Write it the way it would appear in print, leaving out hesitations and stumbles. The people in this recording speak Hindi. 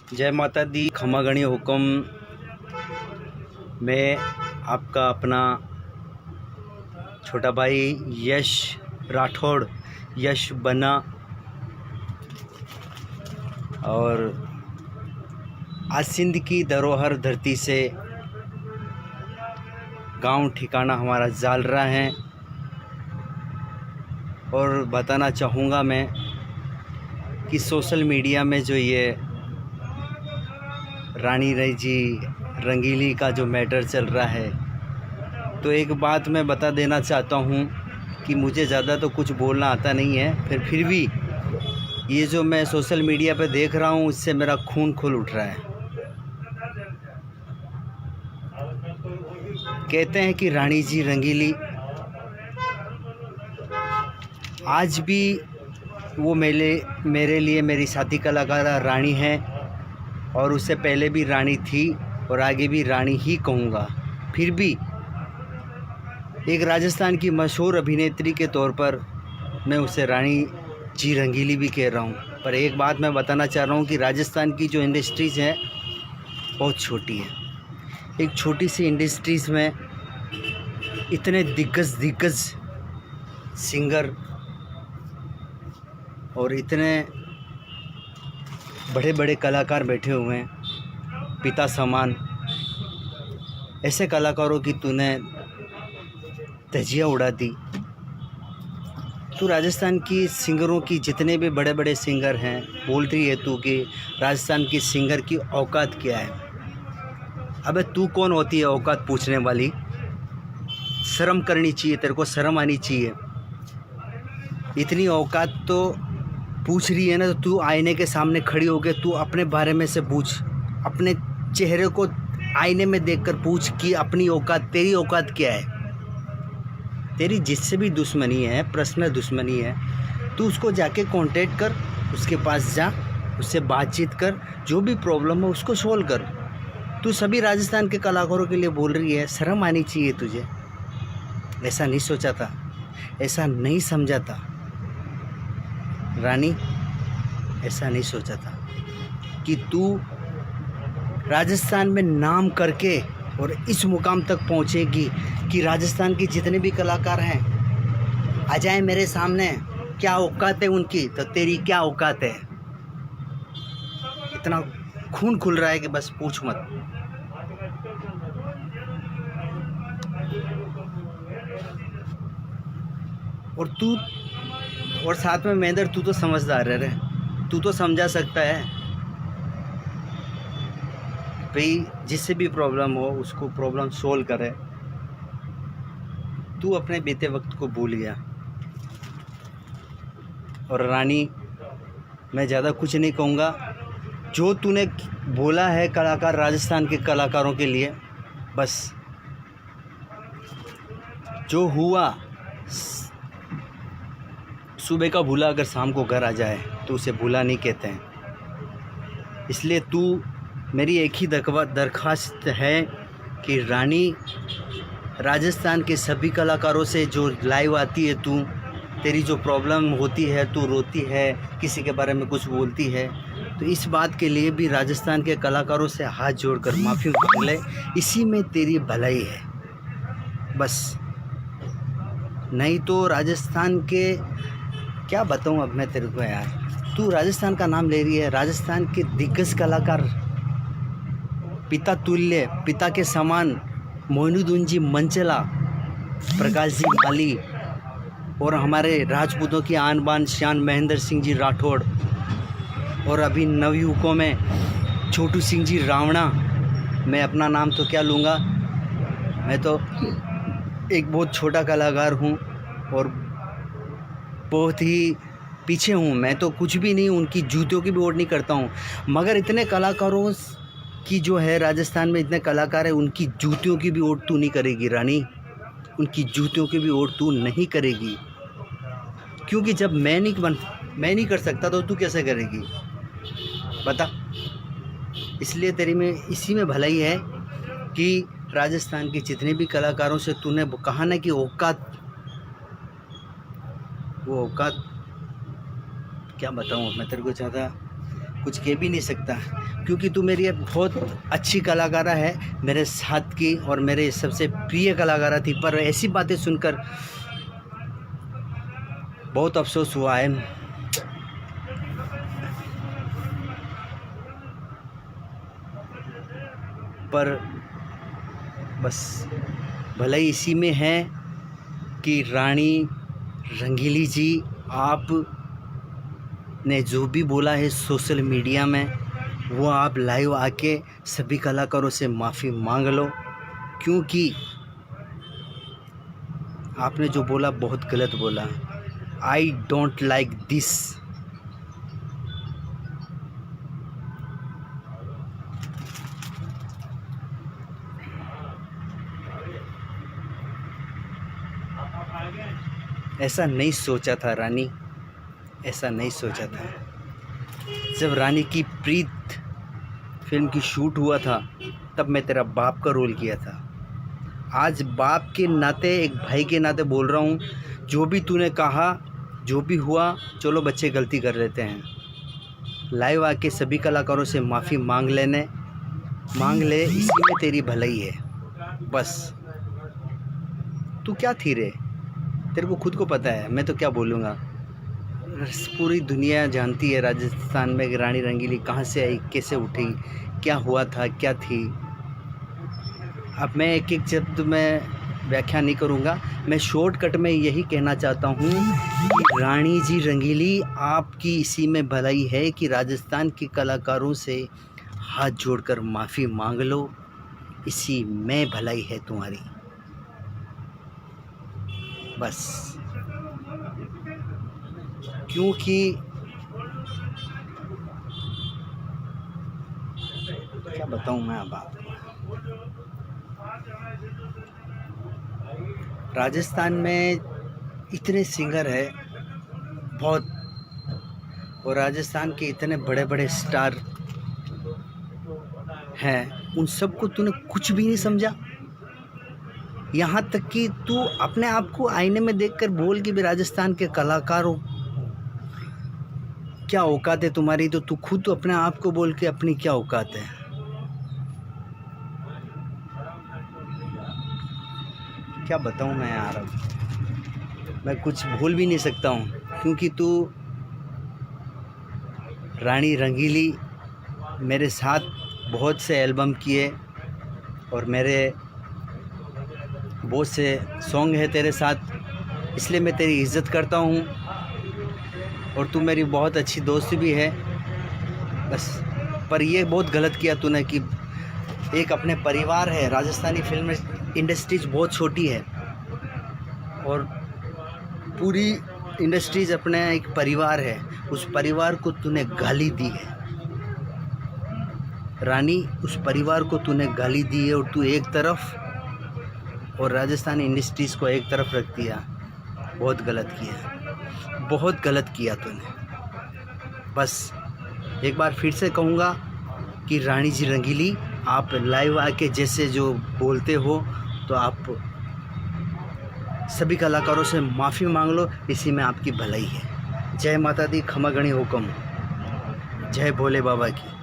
जय माता दी। खमा गणी हुक्म। मैं आपका अपना छोटा भाई यश राठौड़, यश बना। और आज सिंध की धरोहर धरती से गांव ठिकाना हमारा जालरा है। और बताना चाहूँगा मैं कि सोशल मीडिया में जो ये रानी रई जी रंगीली का जो मैटर चल रहा है, तो एक बात मैं बता देना चाहता हूँ कि मुझे ज़्यादा तो कुछ बोलना आता नहीं है, फिर भी ये जो मैं सोशल मीडिया पे देख रहा हूँ इससे मेरा खून खोल उठ रहा है। कहते हैं कि रानी जी रंगीली आज भी वो मेरे लिए मेरी साथी कलाकार रानी है, और उससे पहले भी रानी थी और आगे भी रानी ही कहूँगा। फिर भी एक राजस्थान की मशहूर अभिनेत्री के तौर पर मैं उसे रानी जी रंगीली भी कह रहा हूँ। पर एक बात मैं बताना चाह रहा हूँ कि राजस्थान की जो इंडस्ट्रीज़ है बहुत छोटी है। एक छोटी सी इंडस्ट्रीज़ में इतने दिग्गज सिंगर और इतने बड़े बड़े कलाकार बैठे हुए हैं, पिता समान। ऐसे कलाकारों की तूने धज्जियाँ उड़ा दी। तू राजस्थान की सिंगरों की जितने भी बड़े बड़े सिंगर हैं, बोल रही है तू कि राजस्थान की सिंगर की औकात क्या है। अबे तू कौन होती है औकात पूछने वाली? शर्म करनी चाहिए, तेरे को शर्म आनी चाहिए। इतनी औकात तो पूछ रही है ना, तो तू आईने के सामने खड़ी होकर तू अपने बारे में से पूछ। अपने चेहरे को आईने में देखकर पूछ कि अपनी औकात, तेरी औकात क्या है। तेरी जिससे भी दुश्मनी है, पर्सनल दुश्मनी है, तू उसको जाके कांटेक्ट कर, उसके पास जा, उससे बातचीत कर, जो भी प्रॉब्लम है उसको सोल्व कर। तू सभी राजस्थान के कलाकारों के लिए बोल रही है, शर्म आनी चाहिए तुझे। ऐसा नहीं सोचा था, ऐसा नहीं समझा था रानी, ऐसा नहीं सोचा था कि तू राजस्थान में नाम करके और इस मुकाम तक पहुंचेगी कि राजस्थान के जितने भी कलाकार हैं आ जाए मेरे सामने। क्या औकात है उनकी, तो तेरी क्या औकात है। इतना खून खुल रहा है कि बस पूछ मत। और तू, और साथ में महेंद्र, तू तो समझदार है रे, तू तो समझा सकता है भाई। जिससे भी प्रॉब्लम हो उसको प्रॉब्लम सोल्व करे। तू अपने बीते वक्त को भूल गया। और रानी, मैं ज़्यादा कुछ नहीं कहूँगा। जो तूने बोला है कलाकार, राजस्थान के कलाकारों के लिए, बस जो हुआ, सुबह का भूला अगर शाम को घर आ जाए तो उसे भूला नहीं कहते हैं। इसलिए तू, मेरी एक ही दरख्वास्त है कि रानी, राजस्थान के सभी कलाकारों से जो लाइव आती है तू, तेरी जो प्रॉब्लम होती है, तू रोती है, किसी के बारे में कुछ बोलती है, तो इस बात के लिए भी राजस्थान के कलाकारों से हाथ जोड़कर माफ़ी मांग ले। इसी में तेरी भलाई है बस। नहीं तो राजस्थान के क्या बताऊँ अब मैं तेरे को यार। तू राजस्थान का नाम ले रही है, राजस्थान के दिग्गज कलाकार, पिता तुल्य, पिता के समान मोइनुद्दीन जी मंचला, प्रकाश जी माली, और हमारे राजपूतों की आन बान शान महेंद्र सिंह जी राठौड़, और अभी नवयुवकों में छोटू सिंह जी रावणा। मैं अपना नाम तो क्या लूँगा, मैं तो एक बहुत छोटा कलाकार हूँ और बहुत ही पीछे हूँ। मैं तो कुछ भी नहीं, उनकी जूतियों की भी ओट नहीं करता हूँ। मगर इतने कलाकारों की जो है, राजस्थान में इतने कलाकार हैं, उनकी जूतियों की भी ओट तू नहीं करेगी रानी। उनकी जूतियों की भी ओट तू नहीं करेगी, क्योंकि जब मैं नहीं कर सकता तो तू कैसे करेगी बता। इसलिए तेरी में इसी में भलाई है कि राजस्थान के जितने भी कलाकारों से तूने कहा ना कि औकात, वो औकात क्या बताऊँ मैं तेरे को। ज़्यादा कुछ कह भी नहीं सकता, क्योंकि तू मेरी बहुत अच्छी कलाकारा है, मेरे साथ की और मेरे सबसे प्रिय कलाकारा थी। पर ऐसी बातें सुनकर बहुत अफसोस हुआ है। पर बस भलाई इसी में है कि रानी रंगीली जी, आप ने जो भी बोला है सोशल मीडिया में, वो आप लाइव आके सभी कलाकारों से माफ़ी मांग लो, क्योंकि आपने जो बोला बहुत गलत बोला। I don't like this. ऐसा नहीं सोचा था रानी, ऐसा नहीं सोचा था। जब रानी की प्रीत फिल्म की शूट हुआ था तब मैं तेरा बाप का रोल किया था। आज बाप के नाते, एक भाई के नाते बोल रहा हूँ, जो भी तूने कहा, जो भी हुआ, चलो बच्चे गलती कर लेते हैं। लाइव आके सभी कलाकारों से माफ़ी मांग ले, इसी में तेरी भलाई है। बस तू क्या थी रे, तेरे को खुद को पता है, मैं तो क्या बोलूँगा। पूरी दुनिया जानती है राजस्थान में कि रानी रंगीली कहाँ से आई, कैसे उठी, क्या हुआ था, क्या थी। अब मैं एक एक शब्द में व्याख्या नहीं करूँगा, मैं शॉर्टकट में यही कहना चाहता हूँ कि रानी जी रंगीली, आपकी इसी में भलाई है कि राजस्थान के कलाकारों से हाथ जोड़कर माफ़ी मांग लो, इसी में भलाई है तुम्हारी। बस क्योंकि क्या बताऊं मैं अब आपको, राजस्थान में इतने सिंगर है बहुत, और राजस्थान के इतने बड़े बड़े स्टार हैं, उन सबको तूने कुछ भी नहीं समझा। यहाँ तक कि तू अपने आप को आईने में देखकर बोल कि भी राजस्थान के कलाकारों क्या औकात है तुम्हारी, तो तू खुद अपने आप को बोल के अपनी क्या औकात है। क्या बताऊँ मैं यार, अब मैं कुछ भूल भी नहीं सकता हूँ, क्योंकि तू रानी रंगीली मेरे साथ बहुत से एल्बम किए और मेरे बहुत से सॉन्ग है तेरे साथ, इसलिए मैं तेरी इज़्ज़त करता हूँ और तू मेरी बहुत अच्छी दोस्त भी है। बस पर ये बहुत गलत किया तूने कि एक अपने परिवार है, राजस्थानी फिल्म इंडस्ट्रीज बहुत छोटी है और पूरी इंडस्ट्रीज अपने एक परिवार है, उस परिवार को तूने गाली दी है रानी, उस परिवार को तूने गाली दी है और तू एक तरफ और राजस्थानी इंडस्ट्रीज़ को एक तरफ रख दिया। बहुत गलत किया, बहुत गलत किया तूने। बस एक बार फिर से कहूँगा कि रानी जी रंगीली, आप लाइव आके जैसे जो बोलते हो, तो आप सभी कलाकारों से माफ़ी मांग लो, इसी में आपकी भलाई है। जय माता दी, खमा गणी हुकम, जय भोले बाबा की।